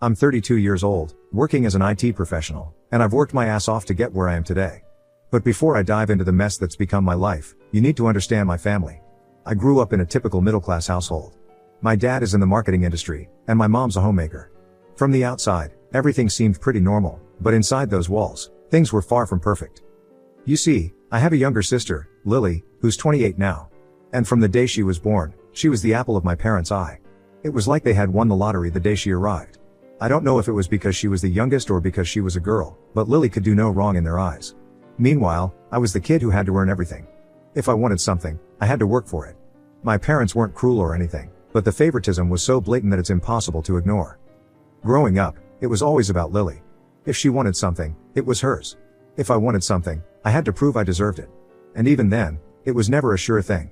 I'm 32 years old, working as an IT professional, and I've worked my ass off to get where I am today. But before I dive into the mess that's become my life, you need to understand my family. I grew up in a typical middle-class household. My dad is in the marketing industry, and my mom's a homemaker. From the outside, everything seemed pretty normal, but inside those walls, things were far from perfect. You see, I have a younger sister, Lily, who's 28 now. And from the day she was born, she was the apple of my parents' eye. It was like they had won the lottery the day she arrived. I don't know if it was because she was the youngest or because she was a girl, but Lily could do no wrong in their eyes. Meanwhile, I was the kid who had to earn everything. If I wanted something, I had to work for it. My parents weren't cruel or anything, but the favoritism was so blatant that it's impossible to ignore. Growing up, it was always about Lily. If she wanted something, it was hers. If I wanted something, I had to prove I deserved it. And even then, it was never a sure thing.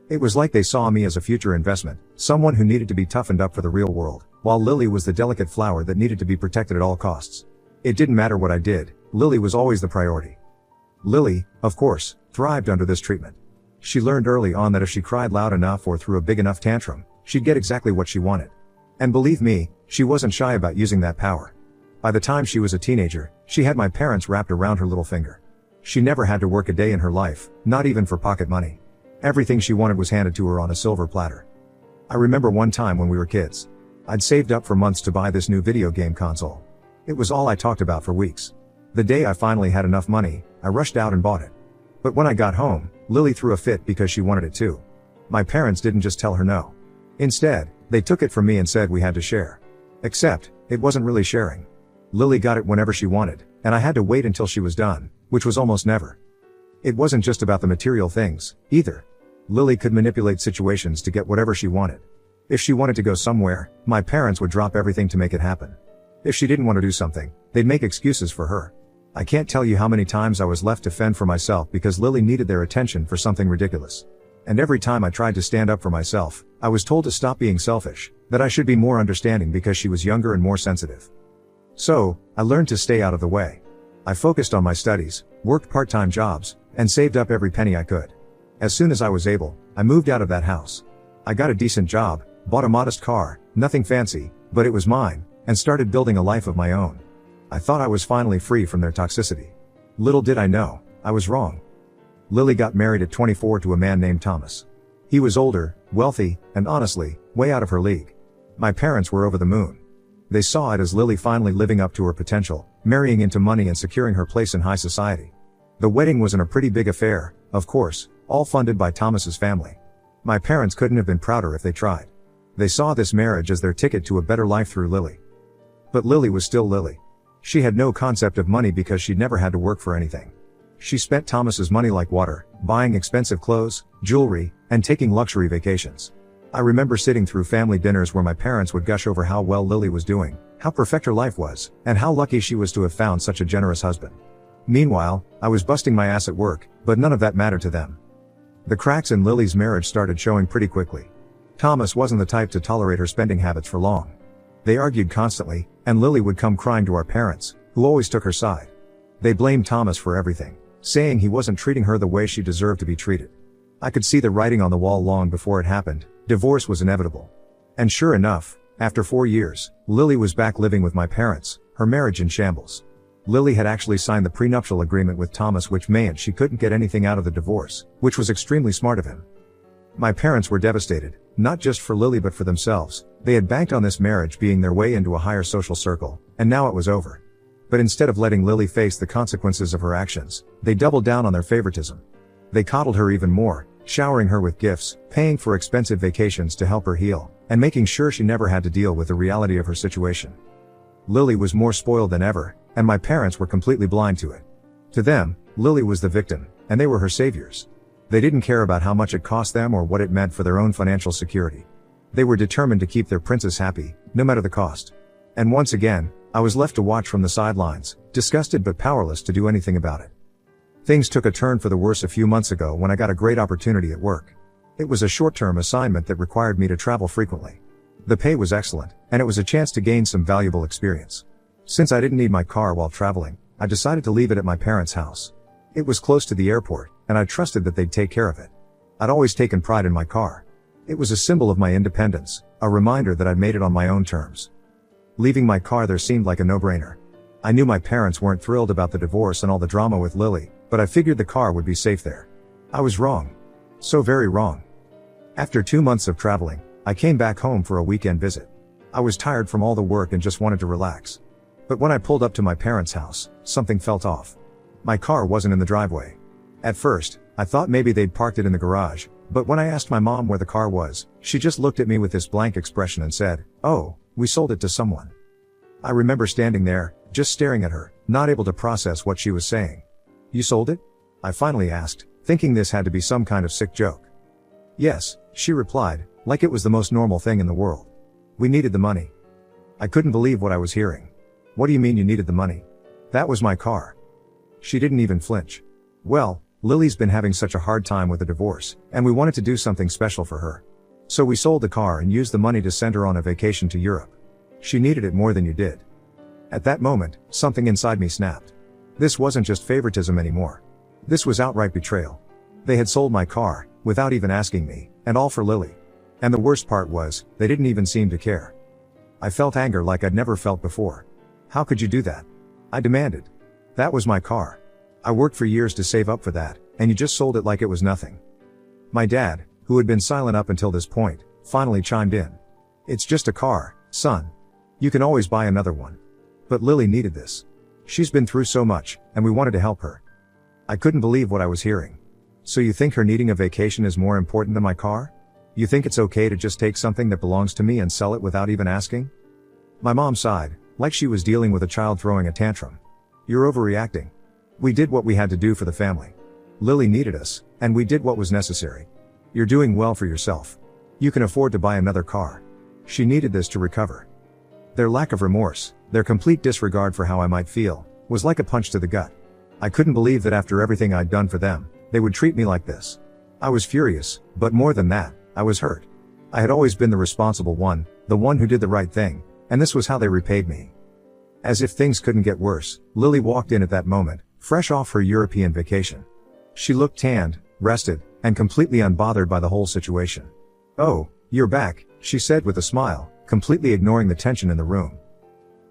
It was like they saw me as a future investment, someone who needed to be toughened up for the real world, while Lily was the delicate flower that needed to be protected at all costs. It didn't matter what I did, Lily was always the priority. Lily, of course, thrived under this treatment. She learned early on that if she cried loud enough or threw a big enough tantrum, she'd get exactly what she wanted. And believe me, she wasn't shy about using that power. By the time she was a teenager, she had my parents wrapped around her little finger. She never had to work a day in her life, not even for pocket money. Everything she wanted was handed to her on a silver platter. I remember one time when we were kids. I'd saved up for months to buy this new video game console. It was all I talked about for weeks. The day I finally had enough money, I rushed out and bought it. But when I got home, Lily threw a fit because she wanted it too. My parents didn't just tell her no. Instead, they took it from me and said we had to share. Except, it wasn't really sharing. Lily got it whenever she wanted, and I had to wait until she was done, which was almost never. It wasn't just about the material things, either. Lily could manipulate situations to get whatever she wanted. If she wanted to go somewhere, my parents would drop everything to make it happen. If she didn't want to do something, they'd make excuses for her. I can't tell you how many times I was left to fend for myself because Lily needed their attention for something ridiculous. And every time I tried to stand up for myself, I was told to stop being selfish, that I should be more understanding because she was younger and more sensitive. So, I learned to stay out of the way. I focused on my studies, worked part-time jobs, and saved up every penny I could. As soon as I was able, I moved out of that house. I got a decent job, bought a modest car, nothing fancy, but it was mine, and started building a life of my own. I thought I was finally free from their toxicity. Little did I know, I was wrong. Lily got married at 24 to a man named Thomas. He was older, wealthy, and honestly, way out of her league. My parents were over the moon. They saw it as Lily finally living up to her potential, marrying into money and securing her place in high society. The wedding was a pretty big affair, of course, all funded by Thomas's family. My parents couldn't have been prouder if they tried. They saw this marriage as their ticket to a better life through Lily. But Lily was still Lily. She had no concept of money because she'd never had to work for anything. She spent Thomas's money like water, buying expensive clothes, jewelry, and taking luxury vacations. I remember sitting through family dinners where my parents would gush over how well Lily was doing, how perfect her life was, and how lucky she was to have found such a generous husband. Meanwhile, I was busting my ass at work, but none of that mattered to them. The cracks in Lily's marriage started showing pretty quickly. Thomas wasn't the type to tolerate her spending habits for long. They argued constantly, and Lily would come crying to our parents, who always took her side. They blamed Thomas for everything, saying he wasn't treating her the way she deserved to be treated. I could see the writing on the wall long before it happened. Divorce was inevitable. And sure enough, after 4 years, Lily was back living with my parents, her marriage in shambles. Lily had actually signed the prenuptial agreement with Thomas, which meant she couldn't get anything out of the divorce, which was extremely smart of him. My parents were devastated, not just for Lily but for themselves. They had banked on this marriage being their way into a higher social circle, and now it was over. But instead of letting Lily face the consequences of her actions, they doubled down on their favoritism. They coddled her even more, showering her with gifts, paying for expensive vacations to help her heal, and making sure she never had to deal with the reality of her situation. Lily was more spoiled than ever, and my parents were completely blind to it. To them, Lily was the victim, and they were her saviors. They didn't care about how much it cost them or what it meant for their own financial security. They were determined to keep their princess happy, no matter the cost. And once again, I was left to watch from the sidelines, disgusted but powerless to do anything about it. Things took a turn for the worse a few months ago when I got a great opportunity at work. It was a short-term assignment that required me to travel frequently. The pay was excellent, and it was a chance to gain some valuable experience. Since I didn't need my car while traveling, I decided to leave it at my parents' house. It was close to the airport, and I trusted that they'd take care of it. I'd always taken pride in my car. It was a symbol of my independence, a reminder that I'd made it on my own terms. Leaving my car there seemed like a no-brainer. I knew my parents weren't thrilled about the divorce and all the drama with Lily, but I figured the car would be safe there. I was wrong. So very wrong. After 2 months of traveling, I came back home for a weekend visit. I was tired from all the work and just wanted to relax. But when I pulled up to my parents' house, something felt off. My car wasn't in the driveway. At first, I thought maybe they'd parked it in the garage, but when I asked my mom where the car was, she just looked at me with this blank expression and said, "Oh, we sold it to someone." I remember standing there, just staring at her, not able to process what she was saying. "You sold it?" I finally asked, thinking this had to be some kind of sick joke. "Yes," she replied, like it was the most normal thing in the world. "We needed the money." I couldn't believe what I was hearing. "What do you mean you needed the money? That was my car." She didn't even flinch. "Well, Lily's been having such a hard time with the divorce, and we wanted to do something special for her. So we sold the car and used the money to send her on a vacation to Europe. She needed it more than you did." At that moment, something inside me snapped. This wasn't just favoritism anymore. This was outright betrayal. They had sold my car, without even asking me, and all for Lily. And the worst part was, they didn't even seem to care. I felt anger like I'd never felt before. "How could you do that?" I demanded. "That was my car. I worked for years to save up for that, and you just sold it like it was nothing." My dad, who had been silent up until this point, finally chimed in. "It's just a car, son. You can always buy another one. But Lily needed this. She's been through so much, and we wanted to help her." I couldn't believe what I was hearing. "So you think her needing a vacation is more important than my car? You think it's okay to just take something that belongs to me and sell it without even asking?" My mom sighed, like she was dealing with a child throwing a tantrum. "You're overreacting. We did what we had to do for the family. Lily needed us, and we did what was necessary. You're doing well for yourself. You can afford to buy another car. She needed this to recover." Their lack of remorse, their complete disregard for how I might feel, was like a punch to the gut. I couldn't believe that after everything I'd done for them, they would treat me like this. I was furious, but more than that, I was hurt. I had always been the responsible one, the one who did the right thing, and this was how they repaid me. As if things couldn't get worse, Lily walked in at that moment, fresh off her European vacation. She looked tanned, rested, and completely unbothered by the whole situation. "Oh, you're back," she said with a smile, completely ignoring the tension in the room.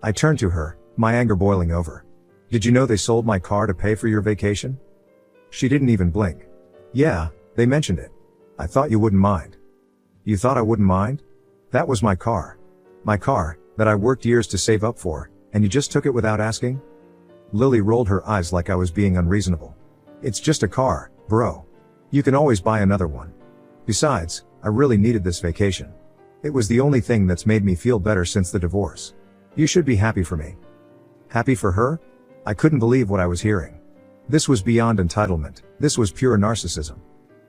I turned to her, my anger boiling over. "Did you know they sold my car to pay for your vacation?" She didn't even blink. "Yeah, they mentioned it. I thought you wouldn't mind." "You thought I wouldn't mind? That was my car. My car, that I worked years to save up for, and you just took it without asking?" Lily rolled her eyes like I was being unreasonable. "It's just a car, bro. You can always buy another one. Besides, I really needed this vacation. It was the only thing that's made me feel better since the divorce. You should be happy for me." Happy for her? I couldn't believe what I was hearing. This was beyond entitlement. This was pure narcissism.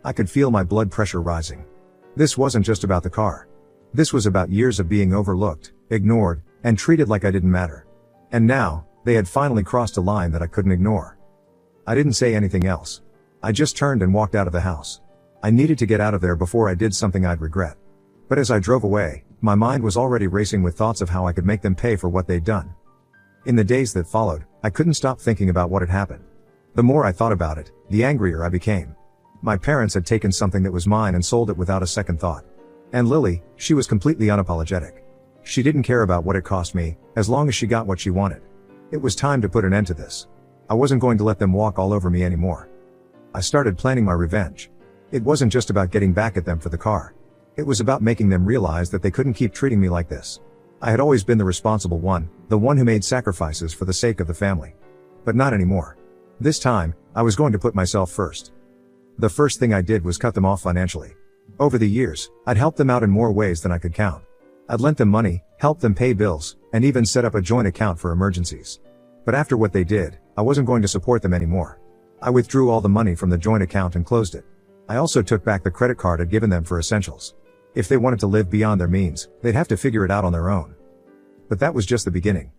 I could feel my blood pressure rising. This wasn't just about the car. This was about years of being overlooked, ignored, and treated like I didn't matter. And now, they had finally crossed a line that I couldn't ignore. I didn't say anything else. I just turned and walked out of the house. I needed to get out of there before I did something I'd regret. But as I drove away, my mind was already racing with thoughts of how I could make them pay for what they'd done. In the days that followed, I couldn't stop thinking about what had happened. The more I thought about it, the angrier I became. My parents had taken something that was mine and sold it without a second thought. And Lily, she was completely unapologetic. She didn't care about what it cost me, as long as she got what she wanted. It was time to put an end to this. I wasn't going to let them walk all over me anymore. I started planning my revenge. It wasn't just about getting back at them for the car. It was about making them realize that they couldn't keep treating me like this. I had always been the responsible one, the one who made sacrifices for the sake of the family. But not anymore. This time, I was going to put myself first. The first thing I did was cut them off financially. Over the years, I'd helped them out in more ways than I could count. I'd lent them money, helped them pay bills, and even set up a joint account for emergencies. But after what they did, I wasn't going to support them anymore. I withdrew all the money from the joint account and closed it. I also took back the credit card I'd given them for essentials. If they wanted to live beyond their means, they'd have to figure it out on their own. But that was just the beginning.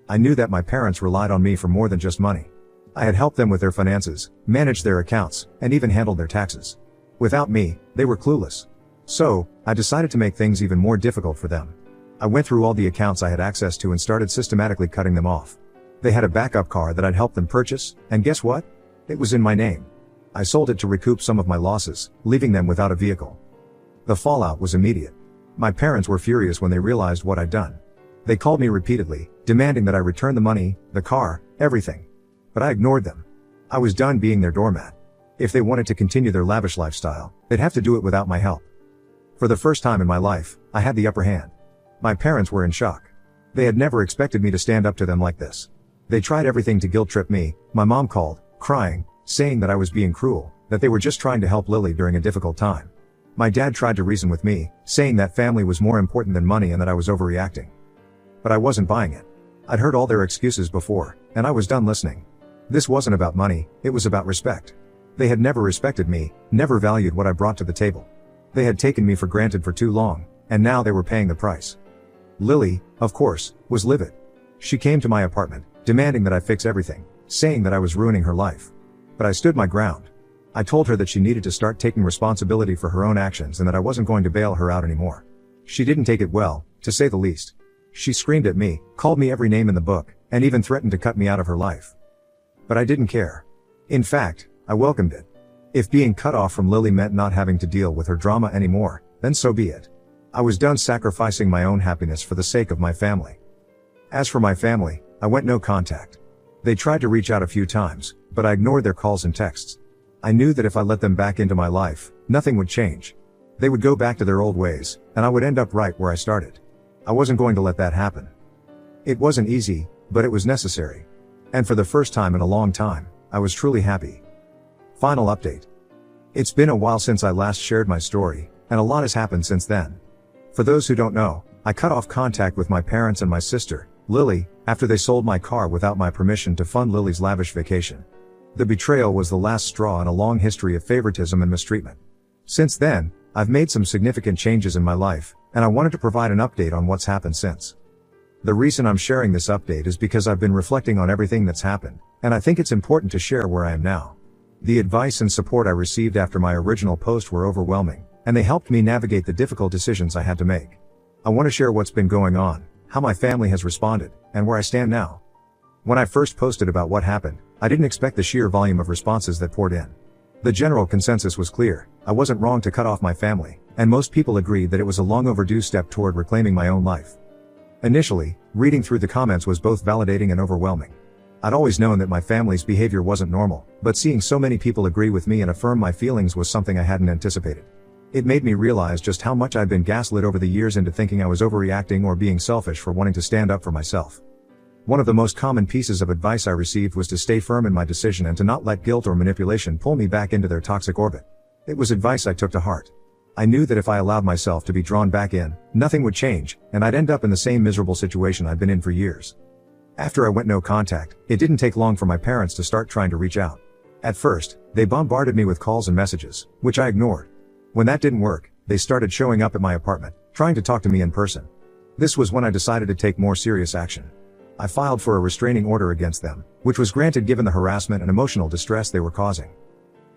I knew that my parents relied on me for more than just money. I had helped them with their finances, managed their accounts, and even handled their taxes. Without me, they were clueless. So, I decided to make things even more difficult for them. I went through all the accounts I had access to and started systematically cutting them off. They had a backup car that I'd helped them purchase, and guess what? It was in my name. I sold it to recoup some of my losses, leaving them without a vehicle. The fallout was immediate. My parents were furious when they realized what I'd done. They called me repeatedly, demanding that I return the money, the car, everything. But I ignored them. I was done being their doormat. If they wanted to continue their lavish lifestyle, they'd have to do it without my help. For the first time in my life, I had the upper hand. My parents were in shock. They had never expected me to stand up to them like this. They tried everything to guilt trip me. My mom called, crying, saying that I was being cruel, that they were just trying to help Lily during a difficult time. My dad tried to reason with me, saying that family was more important than money and that I was overreacting. But I wasn't buying it. I'd heard all their excuses before, and I was done listening. This wasn't about money, it was about respect. They had never respected me, never valued what I brought to the table. They had taken me for granted for too long, and now they were paying the price. Lily, of course, was livid. She came to my apartment, demanding that I fix everything, saying that I was ruining her life. But I stood my ground. I told her that she needed to start taking responsibility for her own actions and that I wasn't going to bail her out anymore. She didn't take it well, to say the least. She screamed at me, called me every name in the book, and even threatened to cut me out of her life. But I didn't care. In fact, I welcomed it. If being cut off from Lily meant not having to deal with her drama anymore, then so be it. I was done sacrificing my own happiness for the sake of my family. As for my family, I went no contact. They tried to reach out a few times, but I ignored their calls and texts. I knew that if I let them back into my life, nothing would change. They would go back to their old ways, and I would end up right where I started. I wasn't going to let that happen. It wasn't easy, but it was necessary. And for the first time in a long time, I was truly happy. Final update. It's been a while since I last shared my story, and a lot has happened since then. For those who don't know, I cut off contact with my parents and my sister, Lily, after they sold my car without my permission to fund Lily's lavish vacation. The betrayal was the last straw in a long history of favoritism and mistreatment. Since then, I've made some significant changes in my life, and I wanted to provide an update on what's happened since. The reason I'm sharing this update is because I've been reflecting on everything that's happened, and I think it's important to share where I am now. The advice and support I received after my original post were overwhelming, and they helped me navigate the difficult decisions I had to make. I want to share what's been going on, how my family has responded, and where I stand now. When I first posted about what happened, I didn't expect the sheer volume of responses that poured in. The general consensus was clear: I wasn't wrong to cut off my family, and most people agreed that it was a long overdue step toward reclaiming my own life. Initially, reading through the comments was both validating and overwhelming. I'd always known that my family's behavior wasn't normal, but seeing so many people agree with me and affirm my feelings was something I hadn't anticipated. It made me realize just how much I'd been gaslit over the years into thinking I was overreacting or being selfish for wanting to stand up for myself. One of the most common pieces of advice I received was to stay firm in my decision and to not let guilt or manipulation pull me back into their toxic orbit. It was advice I took to heart. I knew that if I allowed myself to be drawn back in, nothing would change, and I'd end up in the same miserable situation I'd been in for years. After I went no contact, it didn't take long for my parents to start trying to reach out. At first, they bombarded me with calls and messages, which I ignored. When that didn't work, they started showing up at my apartment, trying to talk to me in person. This was when I decided to take more serious action. I filed for a restraining order against them, which was granted given the harassment and emotional distress they were causing.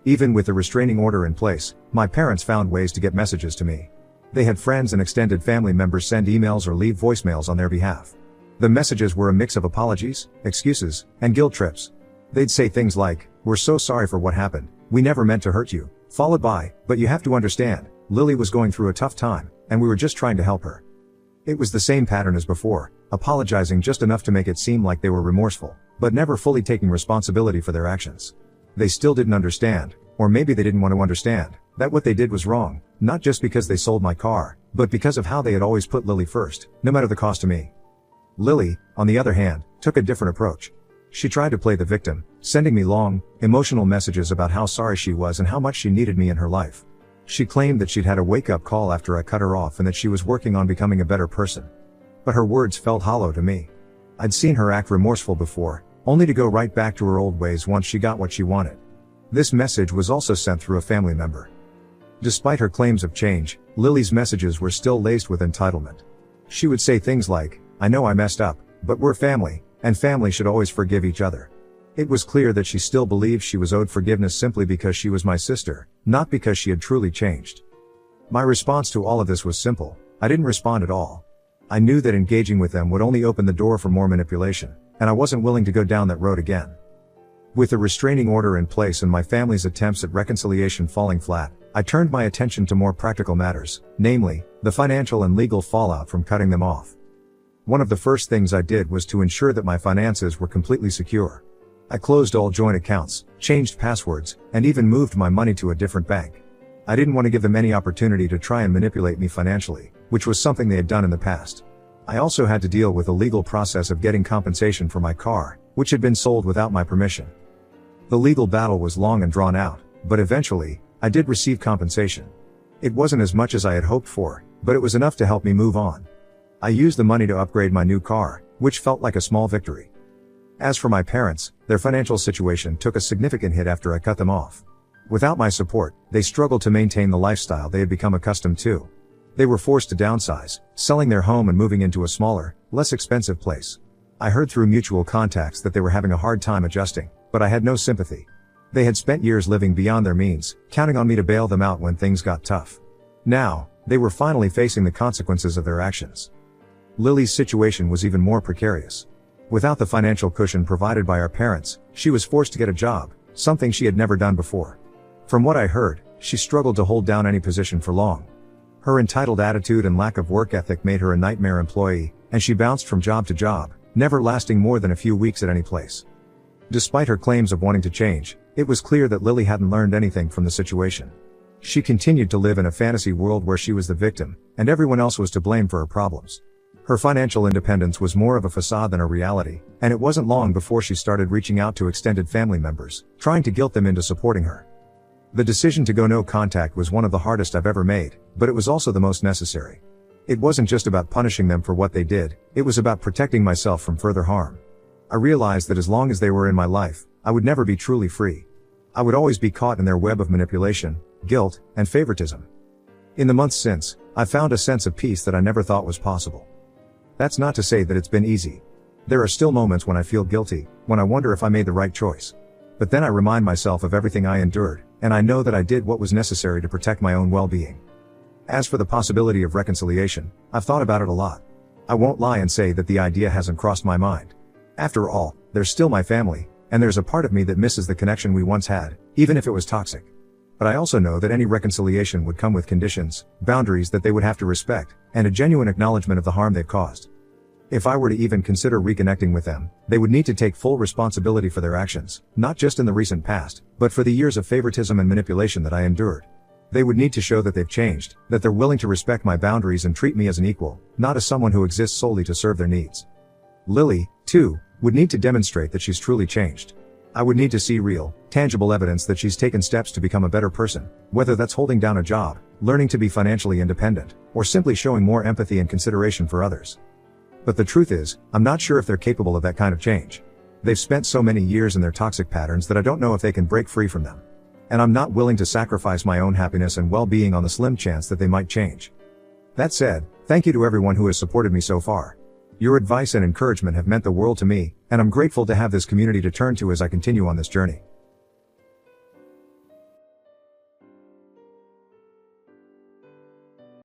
Even with the restraining order in place, my parents found ways to get messages to me. They had friends and extended family members send emails or leave voicemails on their behalf. The messages were a mix of apologies, excuses, and guilt trips. They'd say things like, "We're so sorry for what happened, we never meant to hurt you," followed by, "But you have to understand, Lily was going through a tough time, and we were just trying to help her." It was the same pattern as before, apologizing just enough to make it seem like they were remorseful, but never fully taking responsibility for their actions. They still didn't understand, or maybe they didn't want to understand, that what they did was wrong, not just because they sold my car, but because of how they had always put Lily first, no matter the cost to me. Lily, on the other hand, took a different approach. She tried to play the victim, sending me long, emotional messages about how sorry she was and how much she needed me in her life. She claimed that she'd had a wake-up call after I cut her off and that she was working on becoming a better person. But her words felt hollow to me. I'd seen her act remorseful before, only to go right back to her old ways once she got what she wanted. This message was also sent through a family member. Despite her claims of change, Lily's messages were still laced with entitlement. She would say things like, "I know I messed up, but we're family, and family should always forgive each other." It was clear that she still believed she was owed forgiveness simply because she was my sister, not because she had truly changed. My response to all of this was simple: I didn't respond at all. I knew that engaging with them would only open the door for more manipulation, and I wasn't willing to go down that road again. With the restraining order in place and my family's attempts at reconciliation falling flat, I turned my attention to more practical matters, namely, the financial and legal fallout from cutting them off. one of the first things I did was to ensure that my finances were completely secure. I closed all joint accounts, changed passwords, and even moved my money to a different bank. I didn't want to give them any opportunity to try and manipulate me financially, which was something they had done in the past. I also had to deal with the legal process of getting compensation for my car, which had been sold without my permission. The legal battle was long and drawn out, but eventually, I did receive compensation. It wasn't as much as I had hoped for, but it was enough to help me move on. I used the money to upgrade my new car, which felt like a small victory. As for my parents, their financial situation took a significant hit after I cut them off. Without my support, they struggled to maintain the lifestyle they had become accustomed to. They were forced to downsize, selling their home and moving into a smaller, less expensive place. I heard through mutual contacts that they were having a hard time adjusting, but I had no sympathy. They had spent years living beyond their means, counting on me to bail them out when things got tough. Now, they were finally facing the consequences of their actions. Lily's situation was even more precarious. Without the financial cushion provided by our parents, she was forced to get a job, something she had never done before. From what I heard, she struggled to hold down any position for long. Her entitled attitude and lack of work ethic made her a nightmare employee, and she bounced from job to job, never lasting more than a few weeks at any place. Despite her claims of wanting to change, it was clear that Lily hadn't learned anything from the situation. She continued to live in a fantasy world where she was the victim, and everyone else was to blame for her problems. Her financial independence was more of a facade than a reality, and it wasn't long before she started reaching out to extended family members, trying to guilt them into supporting her. The decision to go no contact was one of the hardest I've ever made, but it was also the most necessary. It wasn't just about punishing them for what they did, it was about protecting myself from further harm. I realized that as long as they were in my life, I would never be truly free. I would always be caught in their web of manipulation, guilt, and favoritism. In the months since, I've found a sense of peace that I never thought was possible. That's not to say that it's been easy. There are still moments when I feel guilty, when I wonder if I made the right choice. But then I remind myself of everything I endured, and I know that I did what was necessary to protect my own well-being. As for the possibility of reconciliation, I've thought about it a lot. I won't lie and say that the idea hasn't crossed my mind. After all, they're still my family, and there's a part of me that misses the connection we once had, even if it was toxic. But I also know that any reconciliation would come with conditions, boundaries that they would have to respect, and a genuine acknowledgement of the harm they've caused. If I were to even consider reconnecting with them, they would need to take full responsibility for their actions, not just in the recent past, but for the years of favoritism and manipulation that I endured. They would need to show that they've changed, that they're willing to respect my boundaries and treat me as an equal, not as someone who exists solely to serve their needs. Lily, too, would need to demonstrate that she's truly changed. I would need to see real, tangible evidence that she's taken steps to become a better person, whether that's holding down a job, learning to be financially independent, or simply showing more empathy and consideration for others. But the truth is, I'm not sure if they're capable of that kind of change. They've spent so many years in their toxic patterns that I don't know if they can break free from them. And I'm not willing to sacrifice my own happiness and well-being on the slim chance that they might change. That said, thank you to everyone who has supported me so far. Your advice and encouragement have meant the world to me, and I'm grateful to have this community to turn to as I continue on this journey.